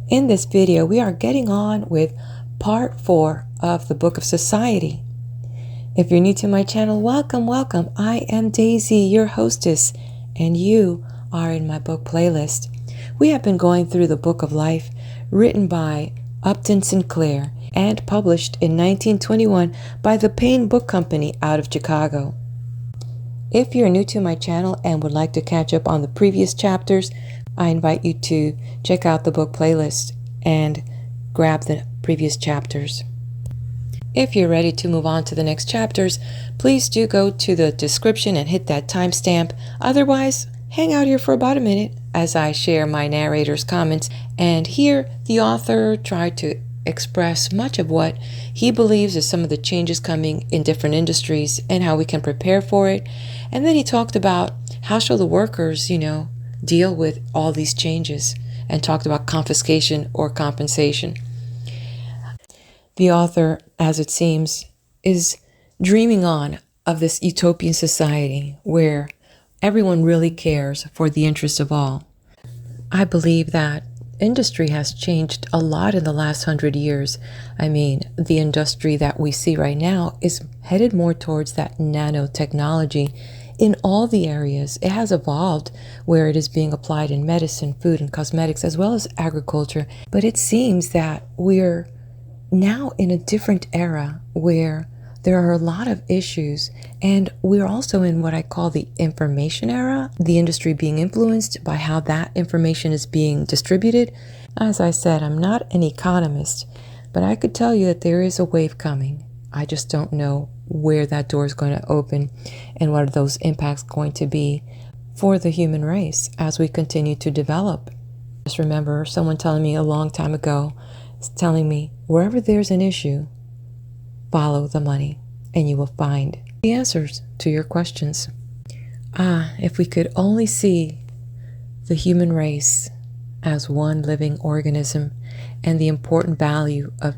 In this video, we are getting on with part 4 of the Book of Society. If you're new to my channel, welcome. I am Daisy, your hostess, and you are in my book playlist. We have been going through the Book of Life, written by Upton Sinclair and published in 1921 by the Payne Book Company out of Chicago. If you're new to my channel and would like to catch up on the previous chapters, I invite you to check out the book playlist and grab the previous chapters. If you're ready to move on to the next chapters, please do go to the description and hit that timestamp. Otherwise, hang out here for about a minute as I share my narrator's comments. And here, the author tried to express much of what he believes is some of the changes coming in different industries and how we can prepare for it. And then he talked about how shall the workers, deal with all these changes, and talked about confiscation or compensation. The author, as it seems, is dreaming on of this utopian society where everyone really cares for the interest of all. I believe that industry has changed a lot in the last 100 years. I mean, the industry that we see right now is headed more towards that nanotechnology. In all the areas, it has evolved where it is being applied in medicine, food, and cosmetics, as well as agriculture. But it seems that we're now in a different era where there are a lot of issues, and we're also in what I call the information era, the industry being influenced by how that information is being distributed. As I said, I'm not an economist, but I could tell you that there is a wave coming. I just don't know where that door is going to open and what are those impacts going to be for the human race as we continue to develop. Just remember someone telling me a long time ago, telling me, wherever there's an issue, follow the money and you will find the answers to your questions. If we could only see the human race as one living organism and the important value of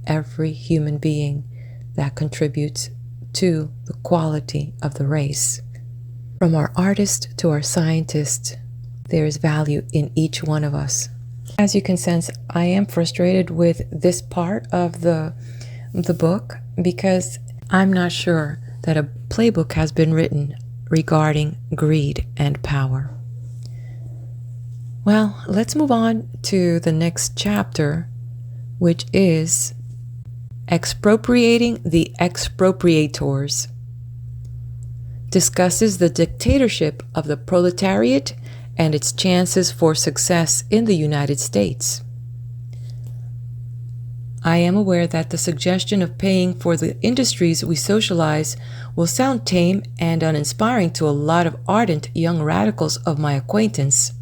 every human being that contributes to the quality of the race. From our artist to our scientist, there is value in each one of us. As you can sense, I am frustrated with this part of the book because I'm not sure that a playbook has been written regarding greed and power. Well, let's move on to the next chapter, which is Expropriating the Expropriators. Discusses the dictatorship of the proletariat and its chances for success in the United States. I am aware that the suggestion of paying for the industries we socialize will sound tame and uninspiring to a lot of ardent young radicals of my acquaintance.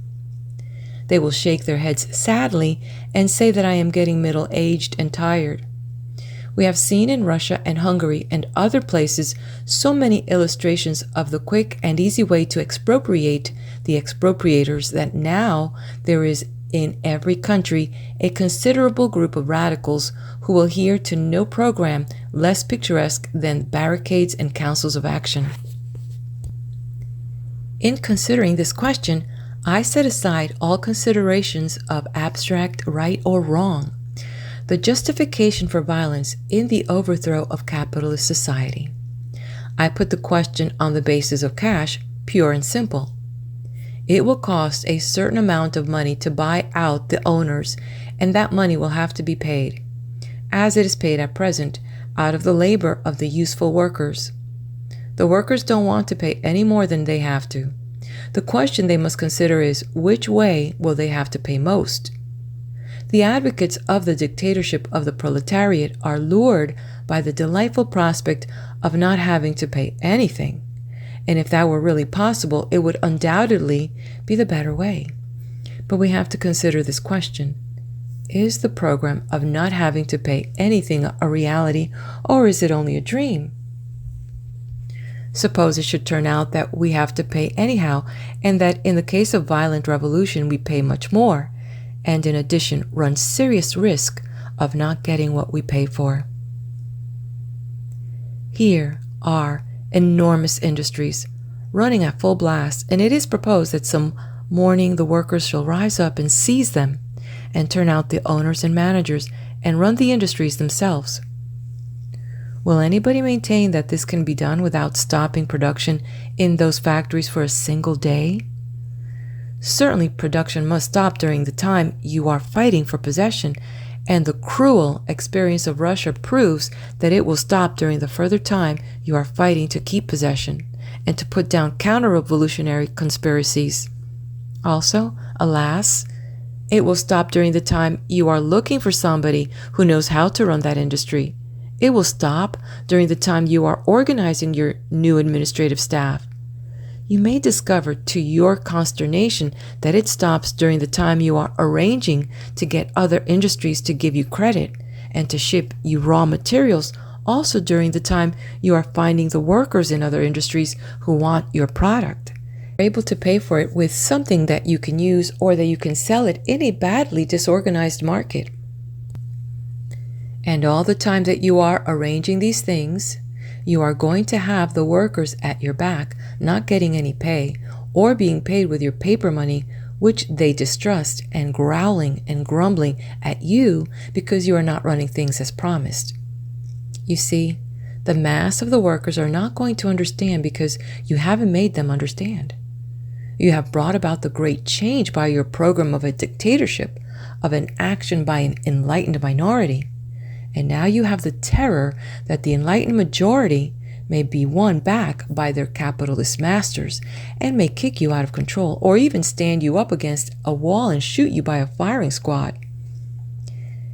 They will shake their heads sadly and say that I am getting middle-aged and tired. We have seen in Russia and Hungary and other places so many illustrations of the quick and easy way to expropriate the expropriators that now there is in every country a considerable group of radicals who will adhere to no program less picturesque than barricades and councils of action. In considering this question, I set aside all considerations of abstract right or wrong, the justification for violence in the overthrow of capitalist society. I put the question on the basis of cash, pure and simple. It will cost a certain amount of money to buy out the owners, and that money will have to be paid, as it is paid at present, out of the labor of the useful workers. The workers don't want to pay any more than they have to. The question they must consider is, which way will they have to pay most? The advocates of the dictatorship of the proletariat are lured by the delightful prospect of not having to pay anything. And if that were really possible, it would undoubtedly be the better way. But we have to consider this question. Is the program of not having to pay anything a reality, or is it only a dream? Suppose it should turn out that we have to pay anyhow, and that in the case of violent revolution we pay much more, and in addition run serious risk of not getting what we pay for. Here are enormous industries running at full blast, and it is proposed that some morning the workers shall rise up and seize them and turn out the owners and managers and run the industries themselves. Will anybody maintain that this can be done without stopping production in those factories for a single day? Certainly, production must stop during the time you are fighting for possession, and the cruel experience of Russia proves that it will stop during the further time you are fighting to keep possession and to put down counter-revolutionary conspiracies. Also, alas, it will stop during the time you are looking for somebody who knows how to run that industry. It will stop during the time you are organizing your new administrative staff. You may discover to your consternation that it stops during the time you are arranging to get other industries to give you credit and to ship you raw materials, also during the time you are finding the workers in other industries who want your product. You're able to pay for it with something that you can use or that you can sell it in a badly disorganized market. And all the time that you are arranging these things, you are going to have the workers at your back not getting any pay or being paid with your paper money, which they distrust, and growling and grumbling at you because you are not running things as promised. You see, the mass of the workers are not going to understand because you haven't made them understand. You have brought about the great change by your program of a dictatorship, of an action by an enlightened minority. And now you have the terror that the enlightened majority may be won back by their capitalist masters and may kick you out of control or even stand you up against a wall and shoot you by a firing squad.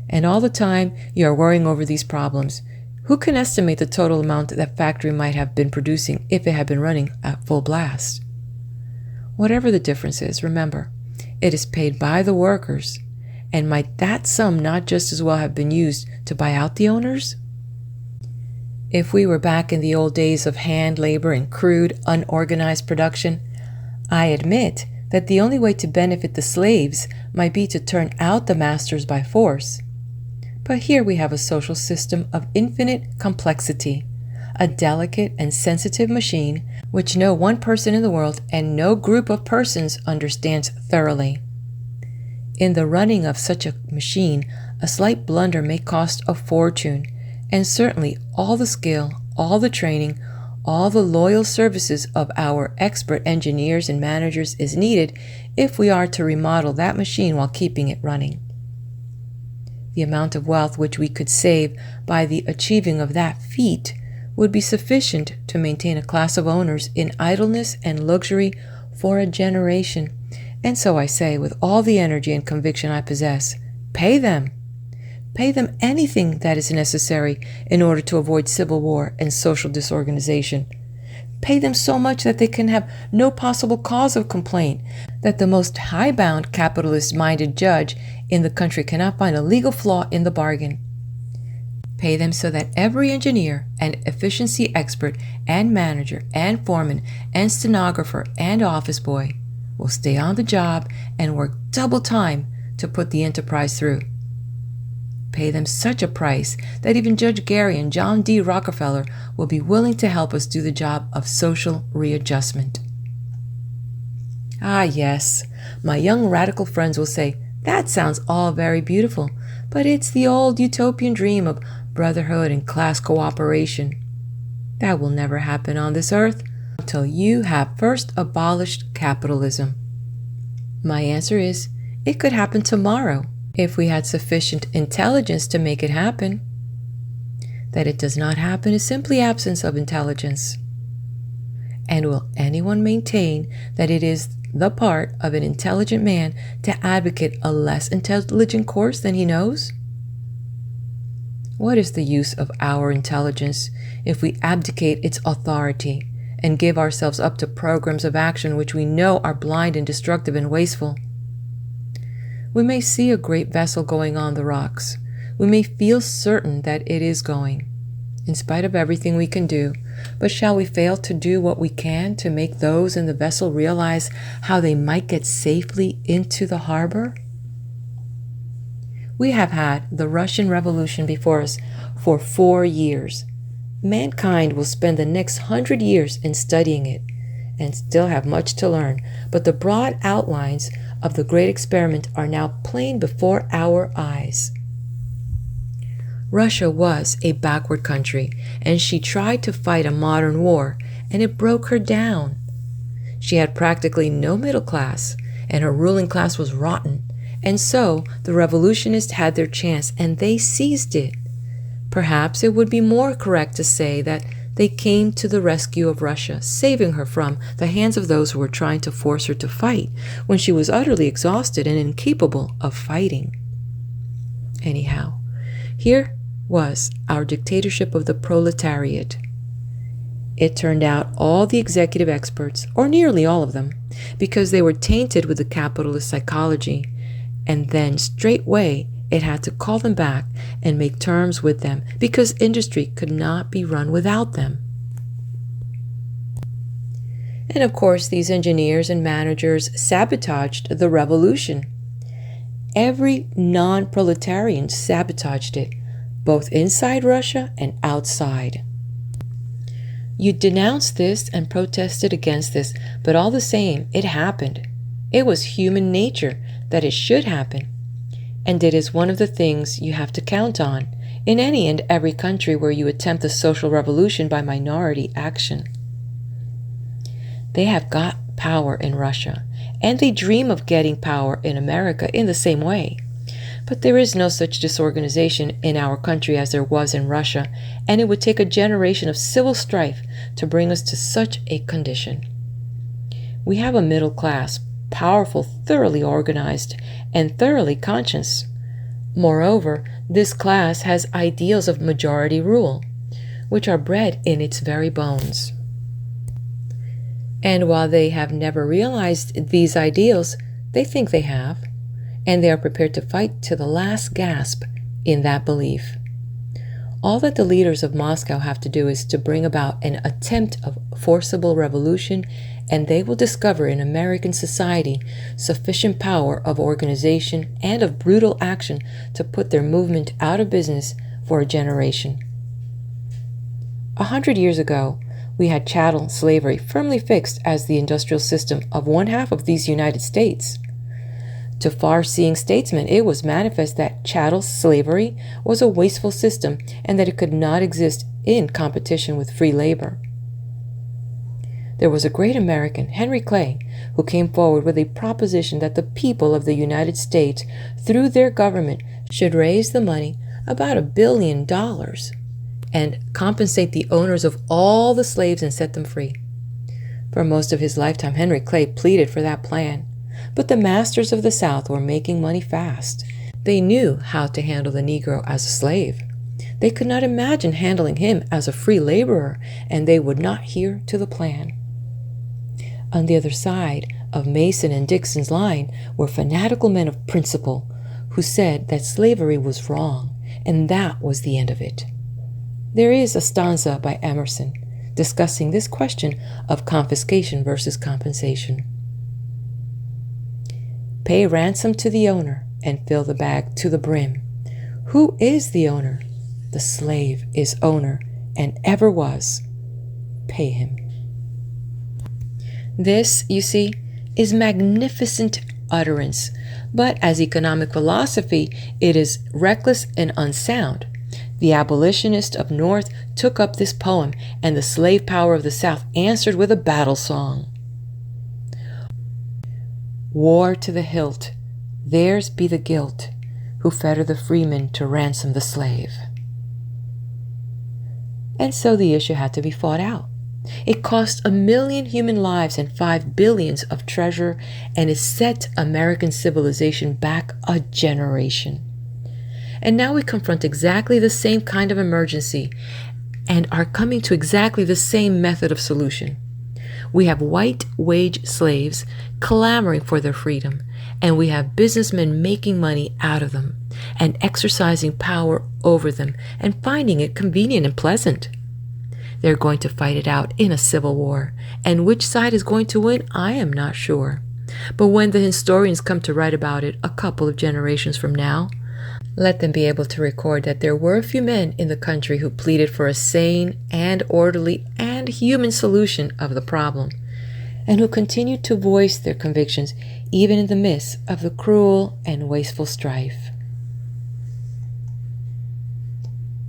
And all the time you are worrying over these problems, who can estimate the total amount that factory might have been producing if it had been running at full blast? Whatever the difference is, remember, it is paid by the workers. And might that sum not just as well have been used to buy out the owners? If we were back in the old days of hand labor and crude, unorganized production, I admit that the only way to benefit the slaves might be to turn out the masters by force. But here we have a social system of infinite complexity, a delicate and sensitive machine which no one person in the world and no group of persons understands thoroughly. In the running of such a machine, a slight blunder may cost a fortune, and certainly all the skill, all the training, all the loyal services of our expert engineers and managers is needed if we are to remodel that machine while keeping it running. The amount of wealth which we could save by the achieving of that feat would be sufficient to maintain a class of owners in idleness and luxury for a generation. And so I say, with all the energy and conviction I possess, pay them. Pay them anything that is necessary in order to avoid civil war and social disorganization. Pay them so much that they can have no possible cause of complaint, that the most high-bound capitalist-minded judge in the country cannot find a legal flaw in the bargain. Pay them so that every engineer and efficiency expert and manager and foreman and stenographer and office boy will stay on the job and work double time to put the enterprise through. Pay them such a price that even Judge Gary and John D. Rockefeller will be willing to help us do the job of social readjustment. Ah, yes, my young radical friends will say, that sounds all very beautiful, but it's the old utopian dream of brotherhood and class cooperation. That will never happen on this earth until you have first abolished capitalism. My answer is, it could happen tomorrow if we had sufficient intelligence to make it happen. That it does not happen is simply absence of intelligence. And will anyone maintain that it is the part of an intelligent man to advocate a less intelligent course than he knows? What is the use of our intelligence if we abdicate its authority and give ourselves up to programs of action which we know are blind and destructive and wasteful? We may see a great vessel going on the rocks. We may feel certain that it is going, in spite of everything we can do, but shall we fail to do what we can to make those in the vessel realize how they might get safely into the harbor? We have had the Russian Revolution before us for 4 years. Mankind will spend the next 100 years in studying it and still have much to learn, but the broad outlines of the great experiment are now plain before our eyes. Russia was a backward country, and she tried to fight a modern war, and it broke her down. She had practically no middle class, and her ruling class was rotten, and so the revolutionists had their chance, and they seized it. Perhaps it would be more correct to say that they came to the rescue of Russia, saving her from the hands of those who were trying to force her to fight when she was utterly exhausted and incapable of fighting. Anyhow, here was our dictatorship of the proletariat. It turned out all the executive experts, or nearly all of them, because they were tainted with the capitalist psychology, and then straightway it had to call them back and make terms with them because industry could not be run without them. And of course, these engineers and managers sabotaged the revolution. Every non-proletarian sabotaged it, both inside Russia and outside. You denounced this and protested against this, but all the same, it happened. It was human nature that it should happen. And it is one of the things you have to count on in any and every country where you attempt a social revolution by minority action. They have got power in Russia, and they dream of getting power in America in the same way. But there is no such disorganization in our country as there was in Russia, and it would take a generation of civil strife to bring us to such a condition. We have a middle class, powerful, thoroughly organized, and thoroughly conscious. Moreover, this class has ideals of majority rule, which are bred in its very bones. And while they have never realized these ideals, they think they have, and they are prepared to fight to the last gasp in that belief. All that the leaders of Moscow have to do is to bring about an attempt of forcible revolution, and they will discover in American society sufficient power of organization and of brutal action to put their movement out of business for a generation. 100 years ago, we had chattel slavery firmly fixed as the industrial system of one half of these United States. To far-seeing statesmen, it was manifest that chattel slavery was a wasteful system and that it could not exist in competition with free labor. There was a great American, Henry Clay, who came forward with a proposition that the people of the United States, through their government, should raise the money, about $1 billion, and compensate the owners of all the slaves and set them free. For most of his lifetime, Henry Clay pleaded for that plan. But the masters of the South were making money fast. They knew how to handle the Negro as a slave. They could not imagine handling him as a free laborer, and they would not hear to the plan. On the other side of Mason and Dixon's line were fanatical men of principle who said that slavery was wrong, and that was the end of it. There is a stanza by Emerson discussing this question of confiscation versus compensation. Pay ransom to the owner and fill the bag to the brim. Who is the owner? The slave is owner and ever was. Pay him. This, you see, is magnificent utterance, but as economic philosophy, it is reckless and unsound. The abolitionist of North took up this poem, and the slave power of the South answered with a battle song. War to the hilt, theirs be the guilt, who fetter the freeman to ransom the slave. And so the issue had to be fought out. It cost 1 million human lives and 5 billions of treasure, and it set American civilization back a generation. And now we confront exactly the same kind of emergency and are coming to exactly the same method of solution. We have white wage slaves clamoring for their freedom, and we have businessmen making money out of them and exercising power over them and finding it convenient and pleasant. They're going to fight it out in a civil war, and which side is going to win, I am not sure. But when the historians come to write about it a couple of generations from now, let them be able to record that there were a few men in the country who pleaded for a sane and orderly and human solution of the problem. and who continue to voice their convictions even in the midst of the cruel and wasteful strife.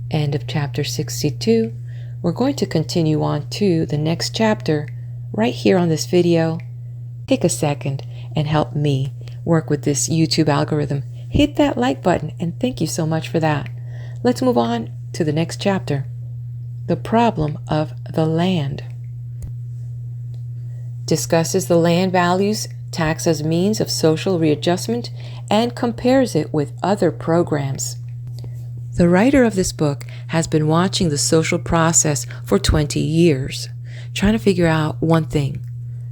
End of chapter 62. We're going to continue on to the next chapter right here on this video. Take a second and help me work with this YouTube algorithm. Hit that like button, and thank you so much for that. Let's move on to the next chapter. The problem of the land. Discusses the land values tax as means of social readjustment and compares it with other programs. The writer of this book has been watching the social process for 20 years, trying to figure out one thing: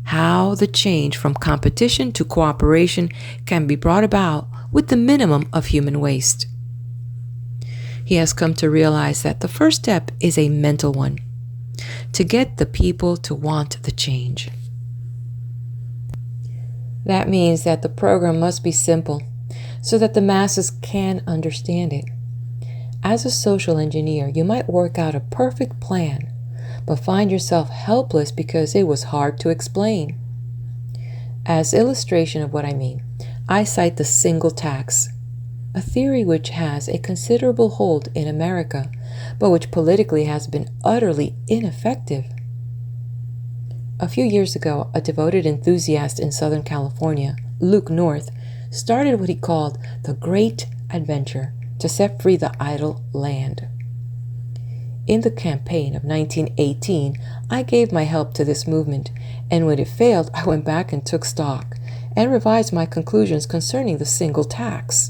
how the change from competition to cooperation can be brought about with the minimum of human waste. He has come to realize that the first step is a mental one, to get the people to want the change. That means that the program must be simple so that the masses can understand it. As a social engineer, you might work out a perfect plan, but find yourself helpless because it was hard to explain. As illustration of what I mean, I cite the single tax, a theory which has a considerable hold in America, but which politically has been utterly ineffective. A few years ago, a devoted enthusiast in Southern California, Luke North, started what he called the Great Adventure to set free the idle land. In the campaign of 1918, I gave my help to this movement, and when it failed, I went back and took stock and revised my conclusions concerning the single tax.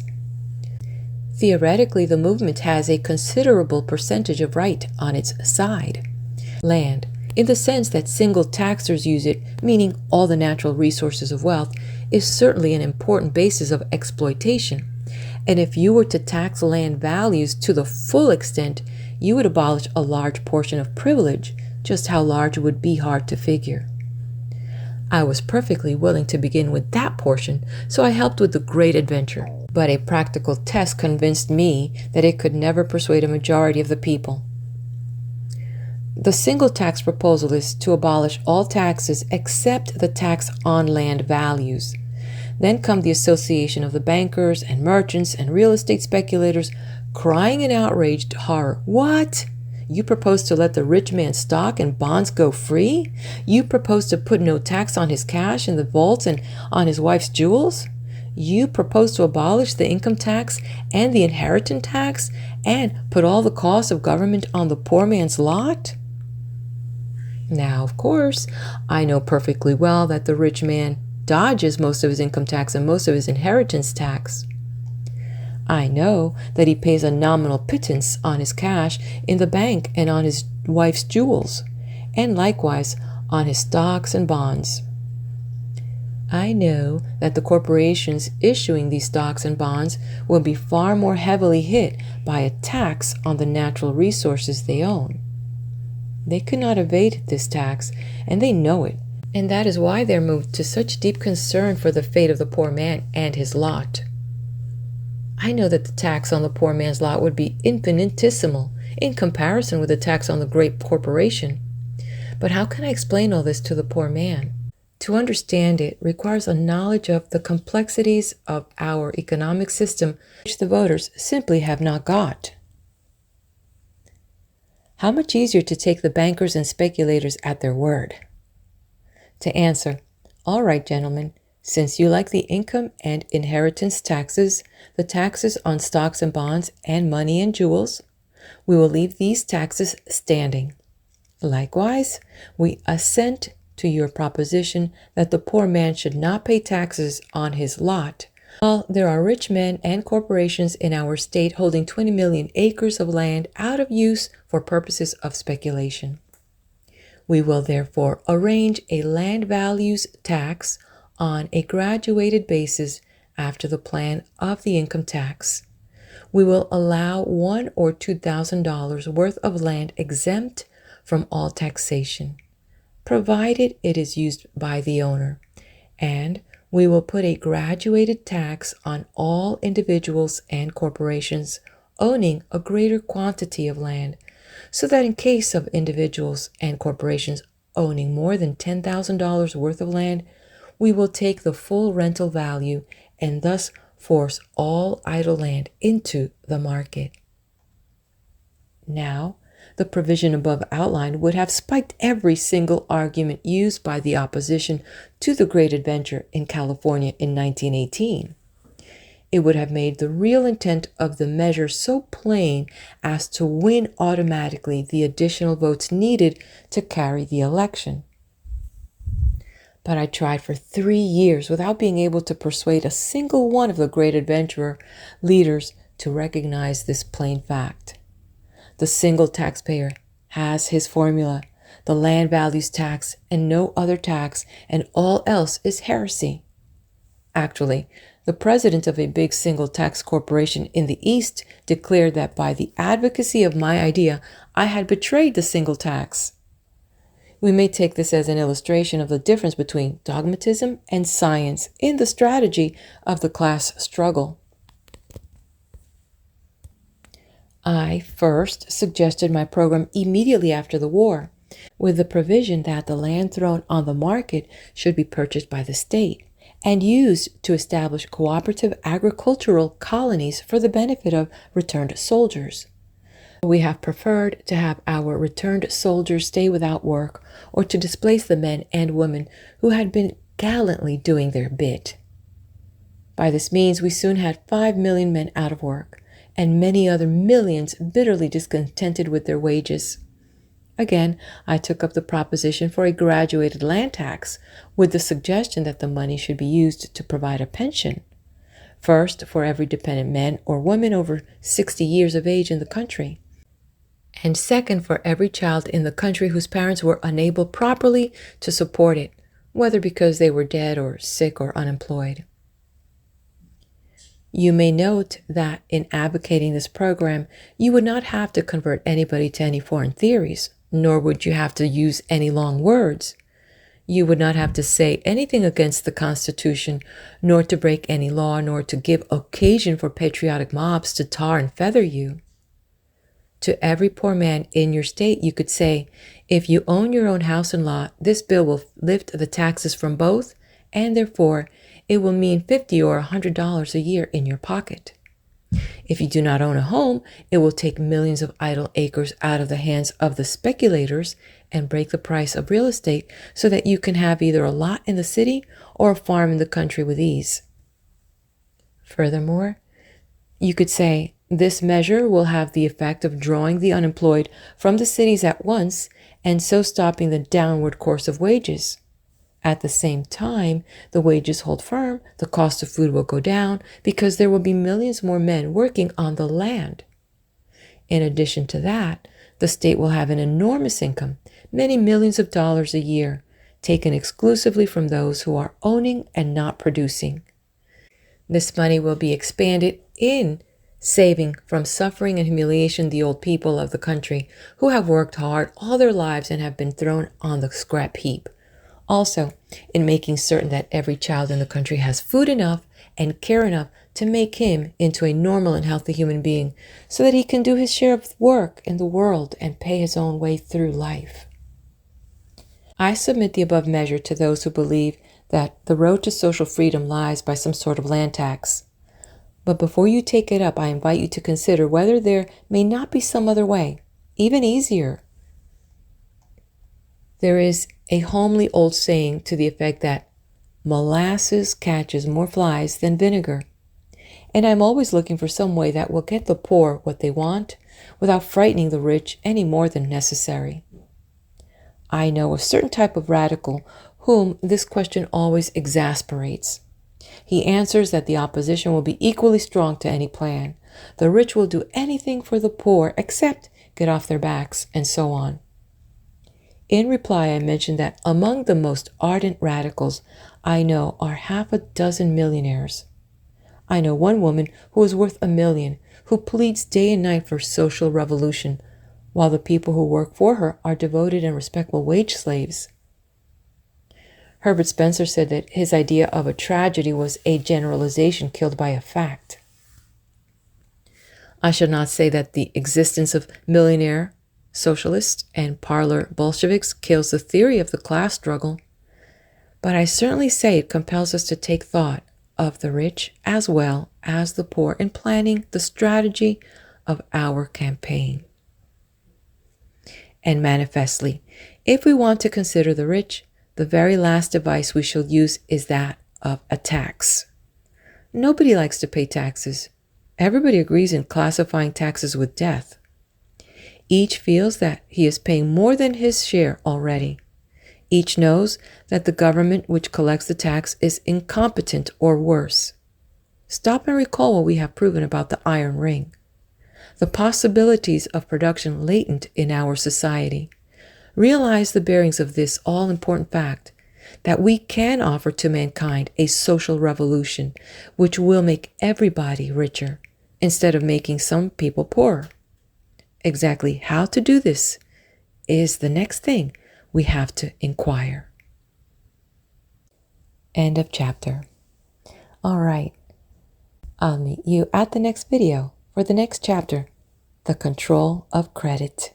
Theoretically, the movement has a considerable percentage of right on its side. Land, in the sense that single taxers use it, meaning all the natural resources of wealth, is certainly an important basis of exploitation. And if you were to tax land values to the full extent, you would abolish a large portion of privilege. Just how large would be hard to figure. I was perfectly willing to begin with that portion, so I helped with the Great Adventure. But a practical test convinced me that it could never persuade a majority of the people. The single tax proposal is to abolish all taxes except the tax on land values. Then come the association of the bankers and merchants and real estate speculators, crying in outraged horror. What? You propose to let the rich man's stock and bonds go free? You propose to put no tax on his cash in the vaults and on his wife's jewels? You propose to abolish the income tax and the inheritance tax and put all the costs of government on the poor man's lot? Now, of course, I know perfectly well that the rich man dodges most of his income tax and most of his inheritance tax. I know that he pays a nominal pittance on his cash in the bank and on his wife's jewels, and likewise on his stocks and bonds. I know that the corporations issuing these stocks and bonds will be far more heavily hit by a tax on the natural resources they own. They could not evade this tax, and they know it. And that is why they're moved to such deep concern for the fate of the poor man and his lot. I know that the tax on the poor man's lot would be infinitesimal in comparison with the tax on the great corporation. But how can I explain all this to the poor man? To understand it requires a knowledge of the complexities of our economic system, which the voters simply have not got. How much easier to take the bankers and speculators at their word. To answer, all right, gentlemen, since you like the income and inheritance taxes, the taxes on stocks and bonds, and money and jewels, we will leave these taxes standing. Likewise, we assent to your proposition that the poor man should not pay taxes on his lot. While there are rich men and corporations in our state holding 20 million acres of land out of use for purposes of speculation. We will therefore arrange a land values tax on a graduated basis after the plan of the income tax. We will allow $1,000 or $2,000 worth of land exempt from all taxation, provided it is used by the owner, and we will put a graduated tax on all individuals and corporations owning a greater quantity of land, so that in case of individuals and corporations owning more than $10,000 worth of land, we will take the full rental value and thus force all idle land into the market. Now, the provision above outlined would have spiked every single argument used by the opposition to the great adventure in California in 1918. It would have made the real intent of the measure so plain as to win automatically the additional votes needed to carry the election. But I tried for 3 years without being able to persuade a single one of the great adventurer leaders to recognize this plain fact. The single taxpayer has his formula, the land values tax and no other tax, and all else is heresy. Actually, the president of a big single tax corporation in the East declared that by the advocacy of my idea, I had betrayed the single tax. We may take this as an illustration of the difference between dogmatism and science in the strategy of the class struggle. I first suggested my program immediately after the war, with the provision that the land thrown on the market should be purchased by the state and used to establish cooperative agricultural colonies for the benefit of returned soldiers. We have preferred to have our returned soldiers stay without work or to displace the men and women who had been gallantly doing their bit. By this means, we soon had 5 million men out of work and many other millions bitterly discontented with their wages. Again, I took up the proposition for a graduated land tax with the suggestion that the money should be used to provide a pension. First, for every dependent man or woman over 60 years of age in the country. And second, for every child in the country whose parents were unable properly to support it, whether because they were dead or sick or unemployed. You may note that in advocating this program, you would not have to convert anybody to any foreign theories, nor would you have to use any long words. You would not have to say anything against the Constitution, nor to break any law, nor to give occasion for patriotic mobs to tar and feather you. To every poor man in your state, you could say, if you own your own house and lot, this bill will lift the taxes from both, and therefore it will mean $50 or $100 a year in your pocket. If you do not own a home, it will take millions of idle acres out of the hands of the speculators and break the price of real estate so that you can have either a lot in the city or a farm in the country with ease. Furthermore, you could say, this measure will have the effect of drawing the unemployed from the cities at once and so stopping the downward course of wages. At the same time, the wages hold firm, the cost of food will go down because there will be millions more men working on the land. In addition to that, the state will have an enormous income, many millions of dollars a year, taken exclusively from those who are owning and not producing. This money will be expanded in saving from suffering and humiliation the old people of the country who have worked hard all their lives and have been thrown on the scrap heap. Also, in making certain that every child in the country has food enough and care enough to make him into a normal and healthy human being so that he can do his share of work in the world and pay his own way through life. I submit the above measure to those who believe that the road to social freedom lies by some sort of land tax. But before you take it up, I invite you to consider whether there may not be some other way, even easier. There is a homely old saying to the effect that molasses catches more flies than vinegar. And I'm always looking for some way that will get the poor what they want without frightening the rich any more than necessary. I know a certain type of radical whom this question always exasperates. He answers that the opposition will be equally strong to any plan. The rich will do anything for the poor except get off their backs, and so on. In reply, I mentioned that among the most ardent radicals I know are 6 millionaires. I know one woman who is worth $1 million, who pleads day and night for social revolution, while the people who work for her are devoted and respectable wage slaves. Herbert Spencer said that his idea of a tragedy was a generalization killed by a fact. I shall not say that the existence of millionaire socialists and parlor Bolsheviks kills the theory of the class struggle, but I certainly say it compels us to take thought of the rich as well as the poor in planning the strategy of our campaign. And manifestly, if we want to consider the rich, the very last device we shall use is that of a tax. Nobody likes to pay taxes. Everybody agrees in classifying taxes with death. Each feels that he is paying more than his share already. Each knows that the government which collects the tax is incompetent or worse. Stop and recall what we have proven about the iron ring, the possibilities of production latent in our society. Realize the bearings of this all-important fact, that we can offer to mankind a social revolution which will make everybody richer instead of making some people poorer. Exactly how to do this is the next thing we have to inquire. End of chapter. All right. I'll meet you at the next video for the next chapter, The Control of Credit.